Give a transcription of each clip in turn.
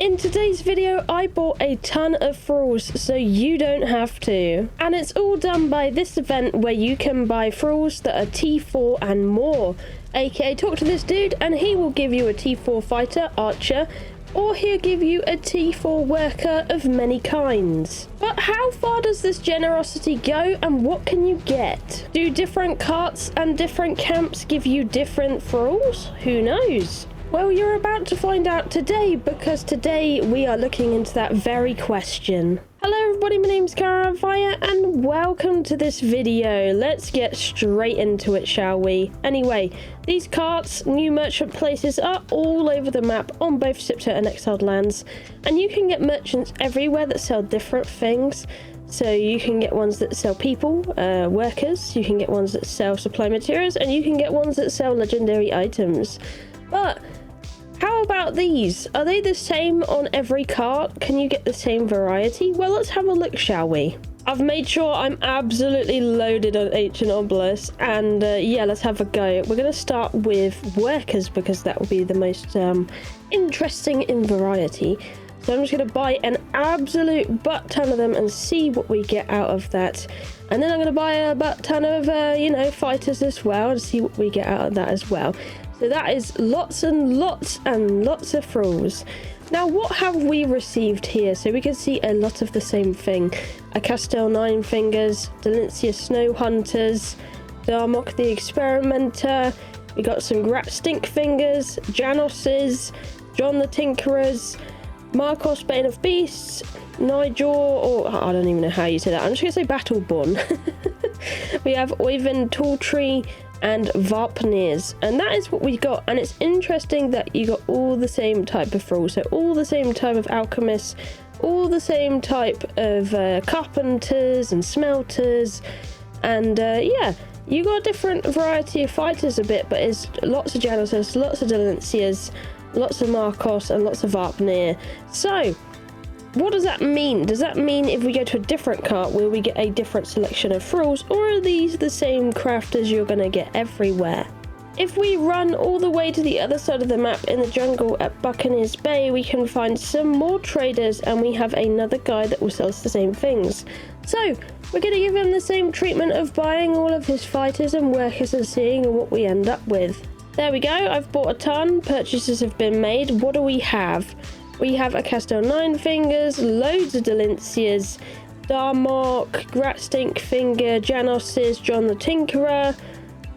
In today's video, I bought a ton of thralls so you don't have to. And it's all done by this event where you can buy thralls that are T4 and more. AKA talk to this dude and he will give you a T4 fighter, archer, or he'll give you a T4 worker of many kinds. But how far does this generosity go and what can you get? Do different carts and different camps give you different thralls? Who knows? Well, you're about to find out today, because today we are looking into that very question. Hello everybody, my name's Kiahonfire and welcome to this video. Let's get straight into it, shall we? Anyway, these carts, new merchant places are all over the map on both Scepter and Exiled lands, and you can get merchants everywhere that sell different things. So you can get ones that sell people, workers, you can get ones that sell supply materials, and you can get ones that sell legendary items. But how about these? Are they the same on every cart? Can you get the same variety? Well, let's have a look, shall we? I've made sure I'm absolutely loaded on Ancient Obelisk, and yeah, let's have a go. We're going to start with workers because that will be the most interesting in variety. So I'm just going to buy an absolute butt ton of them and see what we get out of that. And then I'm going to buy a butt ton of, fighters as well and see what we get out of that as well. So that is lots and lots and lots of thralls. Now, what have we received here? So we can see a lot of the same thing. A Castel Nine Fingers, Delincia Snow Hunters, Darmok the Experimenter. We got some Grat Stink Fingers, Janoses, John the Tinkerers, Marcos Bane of Beasts, Nigel, or I don't even know how you say that. I'm just going to say Battleborn. We have Oyvind Talltree and Varpners, and that is what we got. And it's interesting that you got all the same type of thralls, so all the same type of alchemists, all the same type of carpenters and smelters, and yeah, you got a different variety of fighters a bit, but it's lots of Janus's, lots of Delincias, lots of Marcos, and lots of Varpner. So what does that mean? Does that mean if we go to a different cart, will we get a different selection of thralls, or are these the same crafters you're going to get everywhere? If we run all the way to the other side of the map in the jungle at Buccaneers Bay, we can find some more traders, and we have another guy that will sell us the same things. So we're going to give him the same treatment of buying all of his fighters and workers and seeing what we end up with. There we go, I've bought a ton, purchases have been made. What do we have? We have a Castel Nine Fingers, loads of Delincias, Darmok, Grat Stink Finger, Janoses, John the Tinkerer,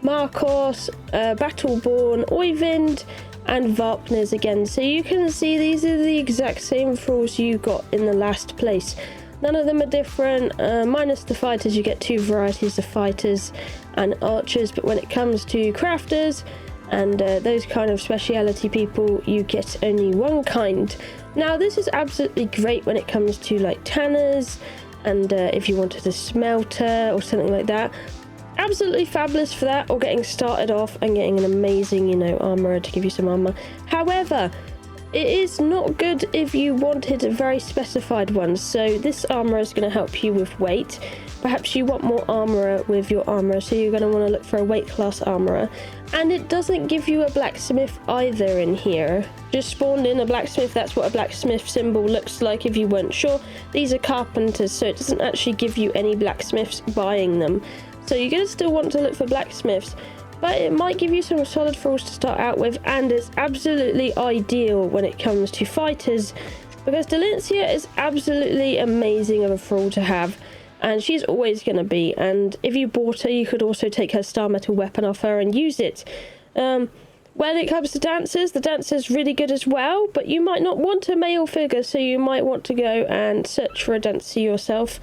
Marcos, Battleborn, Oyvind, and Varpners again. So you can see these are the exact same thralls you got in the last place. None of them are different, minus the fighters. You get two varieties of fighters and archers, but when it comes to crafters and those kind of speciality people, you get only one kind. Now this is absolutely great when it comes to like tanners, and if you wanted a smelter or something like that, absolutely fabulous for that, or getting started off and getting an amazing armorer to give you some armor. However, it is not good if you wanted very specified ones. So this armor is going to help you with weight. Perhaps you want more armorer with your armor, so you're going to want to look for a weight class armorer. And it doesn't give you a blacksmith either in here. Just spawned in a blacksmith. That's what a blacksmith symbol looks like if you weren't sure. These are carpenters, so it doesn't actually give you any blacksmiths buying them. So you're going to still want to look for blacksmiths, but it might give you some solid thralls to start out with, and it's absolutely ideal when it comes to fighters, because Delincia is absolutely amazing of a thrall to have, and she's always going to be. And if you bought her, you could also take her star metal weapon off her and use it. When it comes to dancers, the dancer's really good as well, but you might not want a male figure, so you might want to go and search for a dancer yourself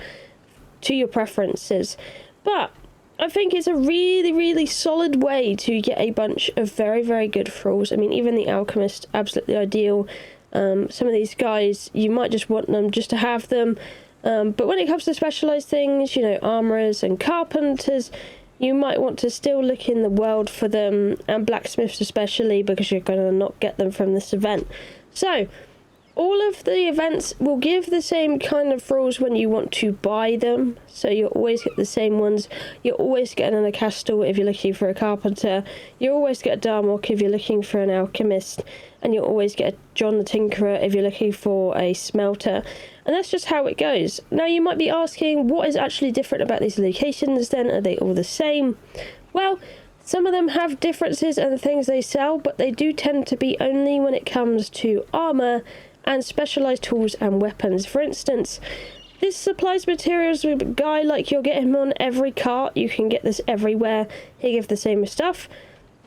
to your preferences. But I think it's a really, really solid way to get a bunch of very, very good thralls. I mean, even the alchemist, absolutely ideal. Some of these guys, you might just want them just to have them. But when it comes to specialized things, armorers and carpenters, you might want to still look in the world for them, and blacksmiths especially, because you're going to not get them from this event. So All of the events will give the same kind of rules when you want to buy them, so you'll always get the same ones. You'll always get an Castle if you're looking for a carpenter. You'll always get a Darmok if you're looking for an alchemist, and you'll always get a John the Tinkerer if you're looking for a smelter. And that's just how it goes. Now you might be asking, what is actually different about these locations then? Are they all the same? Well, some of them have differences in the things they sell, but they do tend to be only when it comes to armor and specialized tools and weapons. For instance, this supplies materials with a guy, like you'll get him on every cart. You can get this everywhere. He gives the same stuff.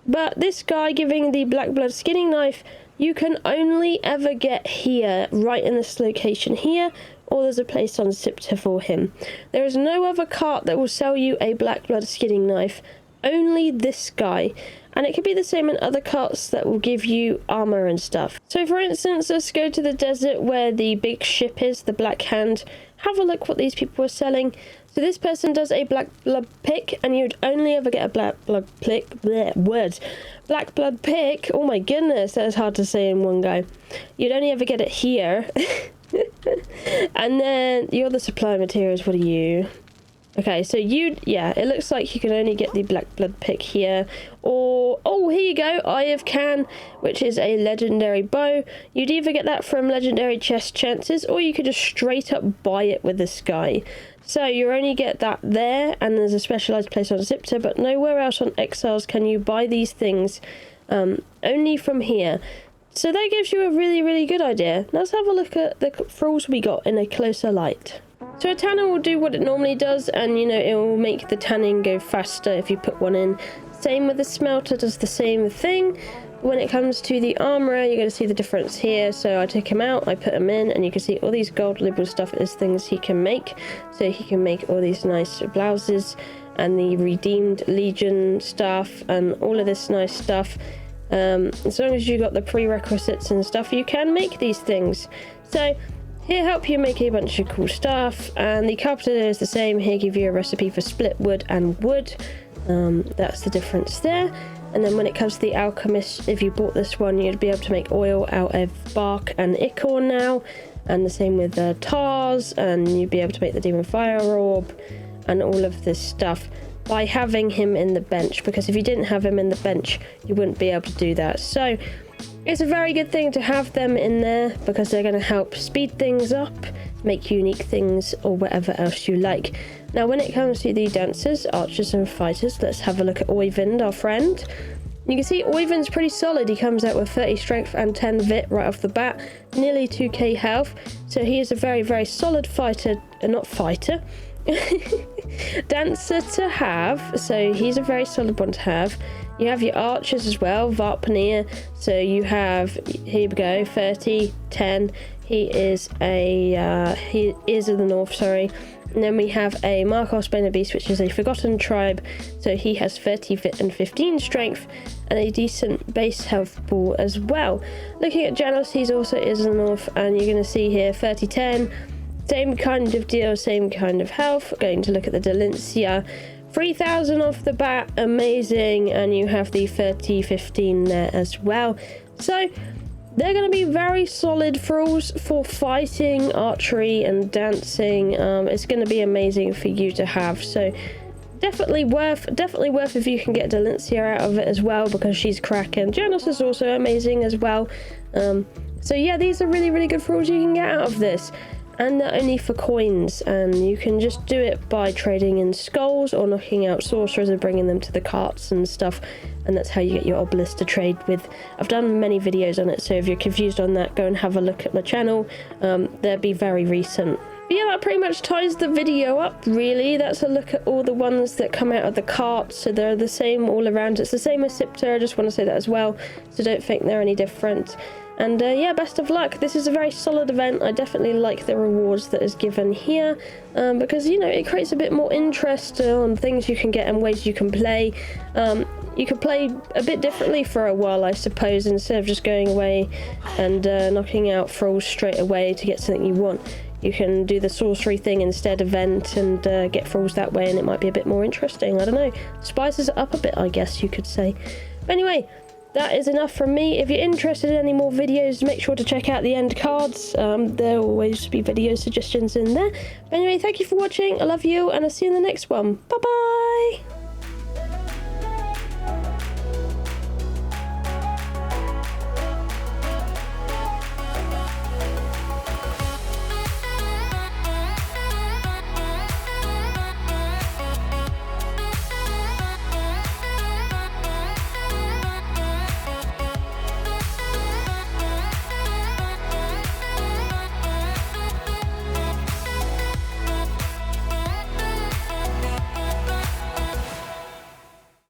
But this guy giving the black blood skinning knife, you can only ever get here, right in this location here, or there's a place on Sipta for him. There is no other cart that will sell you a black blood skinning knife, only this guy. And it could be the same in other carts that will give you armor and stuff. So for instance, let's go to the desert where the big ship is, the Black Hand. Have a look what these people are selling. So this person does a black blood pick, and you'd only ever get a black blood pick. Black blood pick. Oh my goodness, that is hard to say in one go. You'd only ever get it here. And then your other supply materials, what are you? Okay, so it looks like you can only get the black blood pick here, or, oh, here you go, Eye of Can, which is a legendary bow. You'd either get that from legendary chest chances, or you could just straight up buy it with this guy. So you only get that there, and there's a specialized place on Zipter, but nowhere else on Exiles can you buy these things, only from here. So that gives you a really, really good idea. Let's have a look at the thralls we got in a closer light. So a tanner will do what it normally does, and it will make the tanning go faster if you put one in. Same with the smelter, does the same thing. When it comes to the armourer, you're going to see the difference here. So I take him out, I put him in, and you can see all these gold liberal stuff is things he can make. So he can make all these nice blouses and the redeemed legion stuff and all of this nice stuff. As long as you got the prerequisites and stuff, you can make these things. So here help you make a bunch of cool stuff, and the carpenter is the same. Here give you a recipe for split wood and wood. That's the difference there. And then when it comes to the alchemist, if you bought this one, you'd be able to make oil out of bark and ichor now, and the same with tars, and you'd be able to make the demon fire orb and all of this stuff by having him in the bench, because if you didn't have him in the bench, you wouldn't be able to do that. So it's a very good thing to have them in there, because they're going to help speed things up, make unique things, or whatever else you like. Now when it comes to the dancers, archers and fighters, let's have a look at Oyvind, our friend. You can see Oyvind's pretty solid. He comes out with 30 strength and 10 vit right off the bat, nearly 2k health. So he is a very, very solid fighter, dancer to have. So he's a very solid one to have. You have your archers as well, Varpnir. So you have, here we go, 30, 10. He is in the north, sorry. And then we have a Markos Bane of Beast, which is a forgotten tribe. So he has 30 fit and 15 strength, and a decent base health pool as well. Looking at Janos, he's also is in the north, and you're going to see here 30, 10. Same kind of deal, same kind of health. Going to look at the Delincia. 3,000 off the bat, amazing, and you have the 30-15 there as well. So they're going to be very solid thralls for fighting, archery and dancing. It's going to be amazing for you to have. So definitely worth if you can get Delincia out of it as well, because she's cracking. Janos is also amazing as well. So yeah, these are really, really good thralls you can get out of this. And they're only for coins, and you can just do it by trading in skulls or knocking out sorcerers and bringing them to the carts and stuff, and that's how you get your obelisk to trade with. I've done many videos on it, so if you're confused on that, go and have a look at my channel. They'll be very recent. But yeah, that pretty much ties the video up, really. That's a look at all the ones that come out of the carts, so they're the same all around. It's the same as Sipter, I just want to say that as well, so don't think they're any different. And yeah, best of luck. This is a very solid event. I definitely like the rewards that is given here, because it creates a bit more interest on things you can get and ways you can play. You can play a bit differently for a while, I suppose, instead of just going away and knocking out thralls straight away to get something you want. You can do the sorcery thing instead, event, and get thralls that way, and it might be a bit more interesting. I don't know. Spices it up a bit, I guess you could say. But anyway, that is enough from me. If you're interested in any more videos, make sure to check out the end cards. There will always be video suggestions in there. But anyway, thank you for watching. I love you, and I'll see you in the next one. Bye bye.